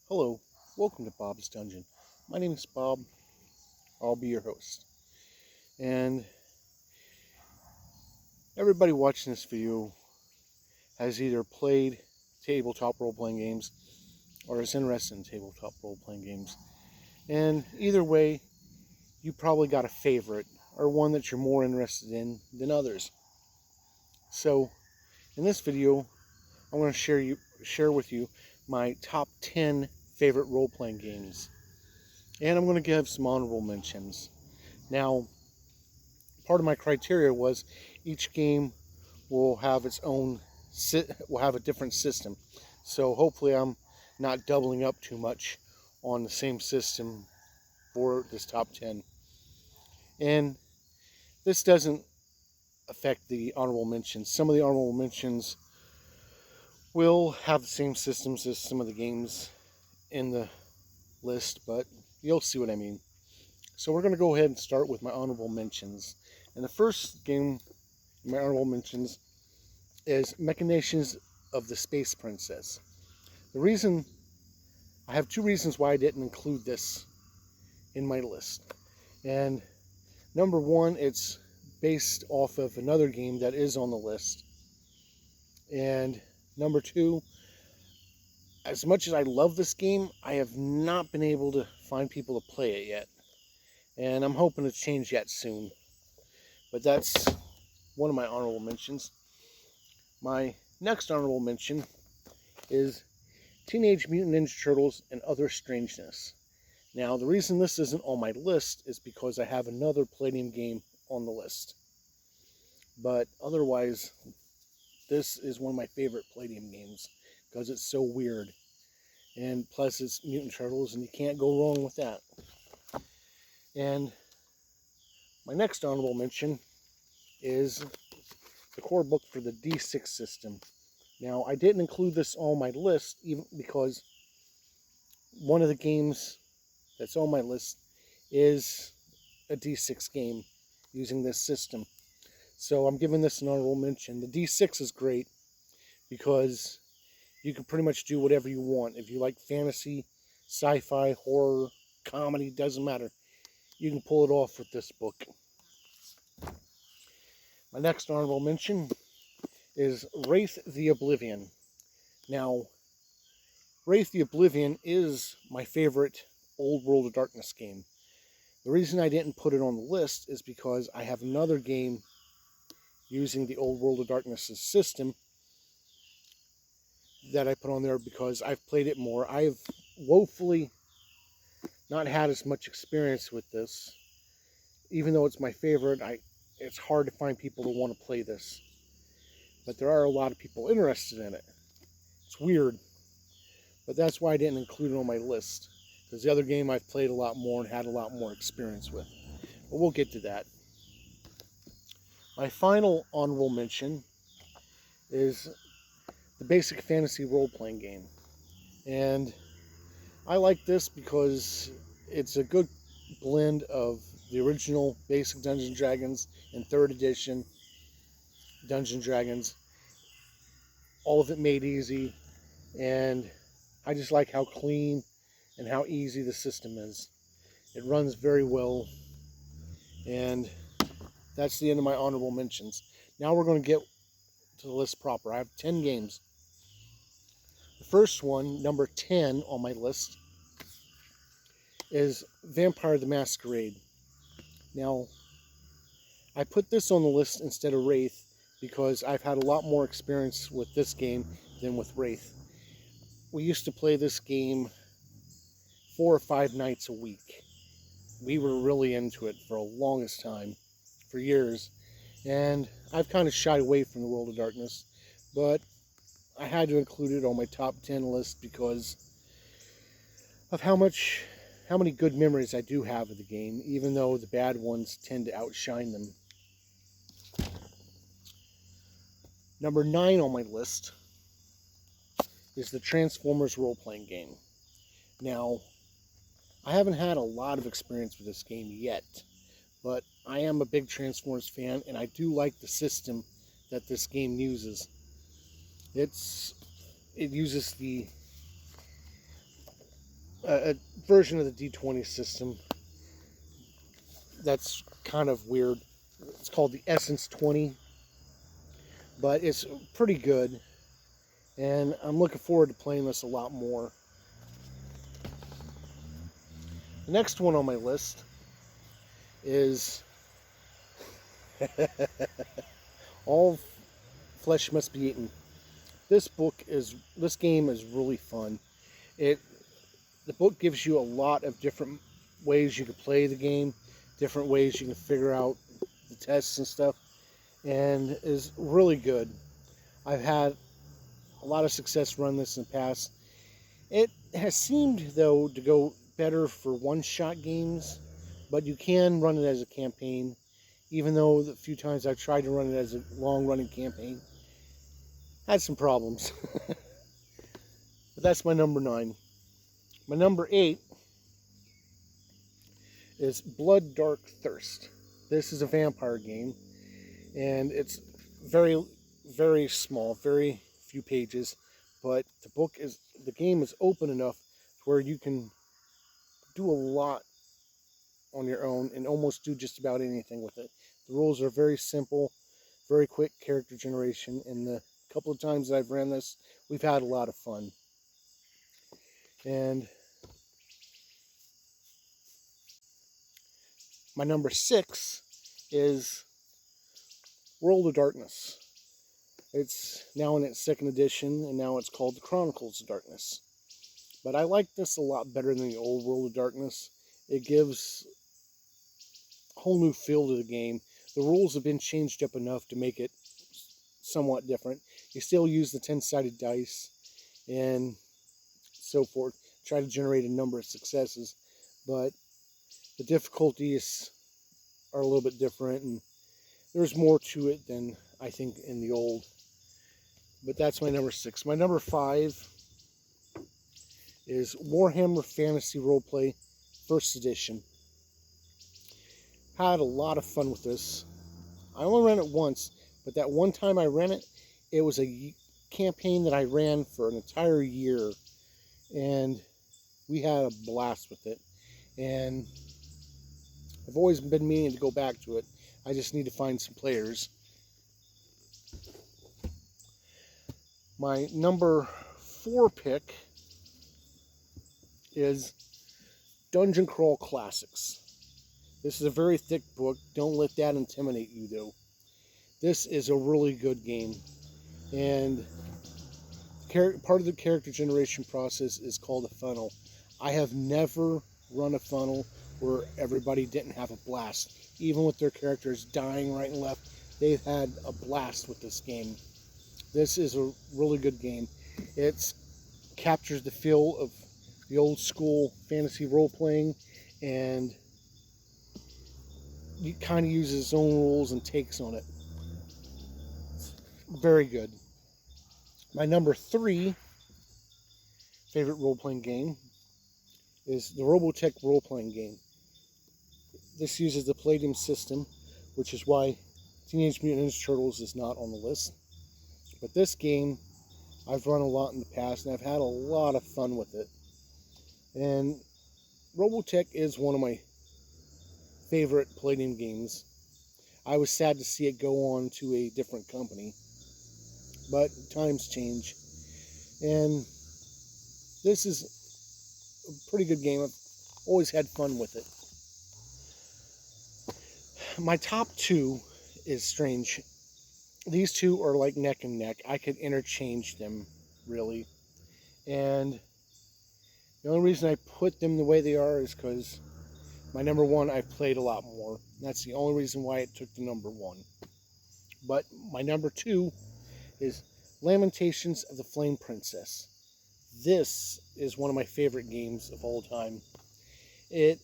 Hello, welcome to Bob's Dungeon. My name is Bob. I'll be your host. And everybody watching this video has either played tabletop role-playing games or is interested in tabletop role-playing games. And either way, you probably got a favorite or one that you're more interested in than others. So, in this video, I'm going to share with you my top 10 favorite role-playing games. And I'm going to give some honorable mentions. Now, part of my criteria was each game will have its own, will have a different system. So hopefully I'm not doubling up too much on the same system for this top 10. And this doesn't affect the honorable mentions. Some of the honorable mentions will have the same systems as some of the games in the list, but you'll see what I mean. So we're going to go ahead and start with my honorable mentions. And the first game in my honorable mentions is Machinations of the Space Princess. I have two reasons why I didn't include this in my list. And number one, it's based off of another game that is on the list. And number two, as much as I love this game, I have not been able to find people to play it yet. And I'm hoping to change that soon. But that's one of my honorable mentions. My next honorable mention is Teenage Mutant Ninja Turtles and Other Strangeness. Now, the reason this isn't on my list is because I have another Palladium game on the list. But otherwise, this is one of my favorite Palladium games because it's so weird. And plus, it's Mutant Turtles, and you can't go wrong with that. And my next honorable mention is the core book for the D6 system. Now, I didn't include this on my list even because one of the games that's on my list is a D6 game using this system. So I'm giving this an honorable mention. The D6 is great because you can pretty much do whatever you want. If you like fantasy, sci-fi, horror, comedy, doesn't matter. You can pull it off with this book. My next honorable mention is Wraith the Oblivion. Now, Wraith the Oblivion is my favorite Old World of Darkness game. The reason I didn't put it on the list is because I have another game using the Old World of Darkness system that I put on there because I've played it more. I've woefully not had as much experience with this. Even though it's my favorite, it's hard to find people to want to play this. But there are a lot of people interested in it. It's weird. But that's why I didn't include it on my list. Because the other game I've played a lot more and had a lot more experience with. But we'll get to that. My final honorable mention is the Basic Fantasy role-playing game. And I like this because it's a good blend of the original Basic Dungeons & Dragons and 3rd edition Dungeons & Dragons. All of it made easy. And I just like how clean and how easy the system is. It runs very well. And that's the end of my honorable mentions. Now we're going to get to the list proper. I have 10 games. The first one, number 10 on my list, is Vampire the Masquerade. Now, I put this on the list instead of Wraith because I've had a lot more experience with this game than with Wraith. We used to play this game 4 or 5 nights a week. We were really into it for the longest time, for years. And I've kind of shied away from the World of Darkness, but I had to include it on my top 10 list because of how many good memories I do have of the game, even though the bad ones tend to outshine them. Number 9 on my list is the Transformers role-playing game. Now, I haven't had a lot of experience with this game yet, but I am a big Transformers fan, and I do like the system that this game uses. It uses the a version of the D20 system that's kind of weird. It's called the Essence 20, but it's pretty good, and I'm looking forward to playing this a lot more. The next one on my list is All Flesh Must Be Eaten. This game is really fun. The book gives you a lot of different ways you can play the game, different ways you can figure out the tests and stuff, and is really good. I've had a lot of success running this in the past. It has seemed, though, to go better for one-shot games, but you can run it as a campaign, even though the few times I've tried to run it as a long-running campaign, had some problems. But that's my number 9. My number 8 is Blood Dark Thirst. This is a vampire game, and it's very, very small, very few pages, but the game is open enough where you can do a lot on your own and almost do just about anything with it. The rules are very simple, very quick character generation, and the couple of times that I've ran this, we've had a lot of fun. And my number 6 is World of Darkness. It's now in its 2nd edition, and now it's called The Chronicles of Darkness. But I like this a lot better than the old World of Darkness. It gives a whole new feel to the game. The rules have been changed up enough to make it somewhat different. You still use the 10-sided dice and so forth. Try to generate a number of successes, but the difficulties are a little bit different, and there's more to it than I think in the old. But that's my number 6. My number 5 is Warhammer Fantasy Roleplay 1st Edition. Had a lot of fun with this. I only ran it once, but that one time I ran it, it was a campaign that I ran for an entire year, and we had a blast with it. And I've always been meaning to go back to it. I just need to find some players. My number 4 pick is Dungeon Crawl Classics. This is a very thick book. Don't let that intimidate you, though. This is a really good game. And part of the character generation process is called a funnel. I have never run a funnel where everybody didn't have a blast. Even with their characters dying right and left, they've had a blast with this game. This is a really good game. It captures the feel of the old school fantasy role-playing, and it kind of uses its own rules and takes on it. Very good. My number 3 favorite role-playing game is the Robotech role-playing game. This uses the Palladium system, which is why Teenage Mutant Ninja Turtles is not on the list. But this game, I've run a lot in the past, and I've had a lot of fun with it. And Robotech is one of my favorite Palladium games. I was sad to see it go on to a different company, but times change. And this is a pretty good game. I've always had fun with it. My top 2 is strange. These two are like neck and neck. I could interchange them, really. And the only reason I put them the way they are is because my number 1 I've played a lot more. That's the only reason why it took the number 1. But my number 2 is Lamentations of the Flame Princess. This is one of my favorite games of all time. It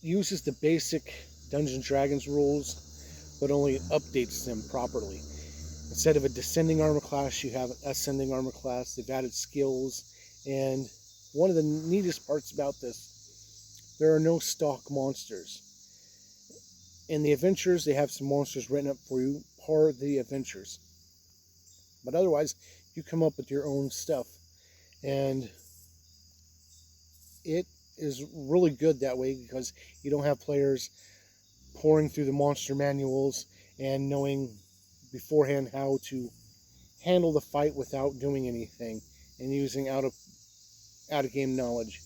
uses the basic Dungeons & Dragons rules, but only updates them properly. Instead of a descending armor class, you have an ascending armor class. They've added skills, and one of the neatest parts about this, there are no stock monsters. In the adventures, they have some monsters written up for you, part of the adventures. But otherwise, you come up with your own stuff. And it is really good that way because you don't have players pouring through the monster manuals and knowing beforehand how to handle the fight without doing anything and using out of game knowledge.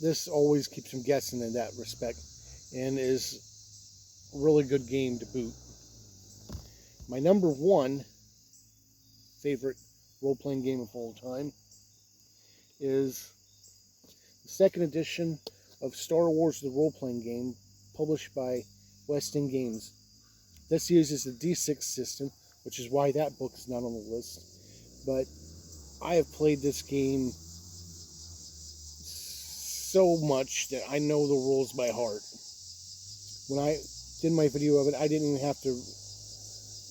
This always keeps them guessing in that respect and is a really good game to boot. My number one favorite role-playing game of all time is the second edition of Star Wars the role-playing game published by West End Games. This uses the D6 system, which is why that book is not on the list. But I have played this game so much that I know the rules by heart. When I did my video of it, I didn't even have to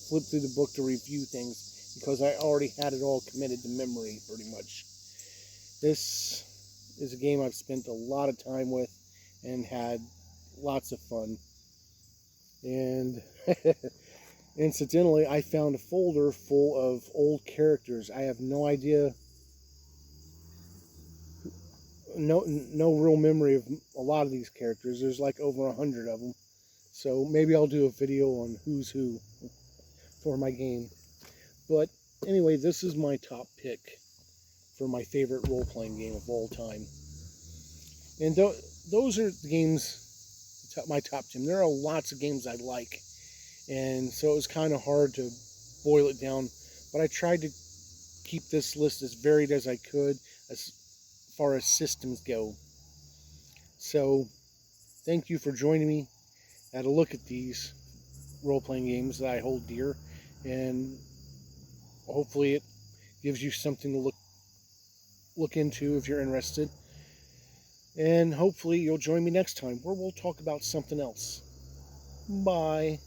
flip through the book to review things because I already had it all committed to memory pretty much. This is a game I've spent a lot of time with and had lots of fun. And incidentally, I found a folder full of old characters. I have no idea, no real memory of a lot of these characters. There's like over 100 of them. So maybe I'll do a video on who's who for my game. But anyway, this is my top pick for my favorite role-playing game of all time. And those are the games, my top 10. There are lots of games I like. And so it was kind of hard to boil it down. But I tried to keep this list as varied as I could as far as systems go. So thank you for joining me at a look at these role-playing games that I hold dear. And hopefully it gives you something to look into if you're interested. And hopefully you'll join me next time where we'll talk about something else. Bye.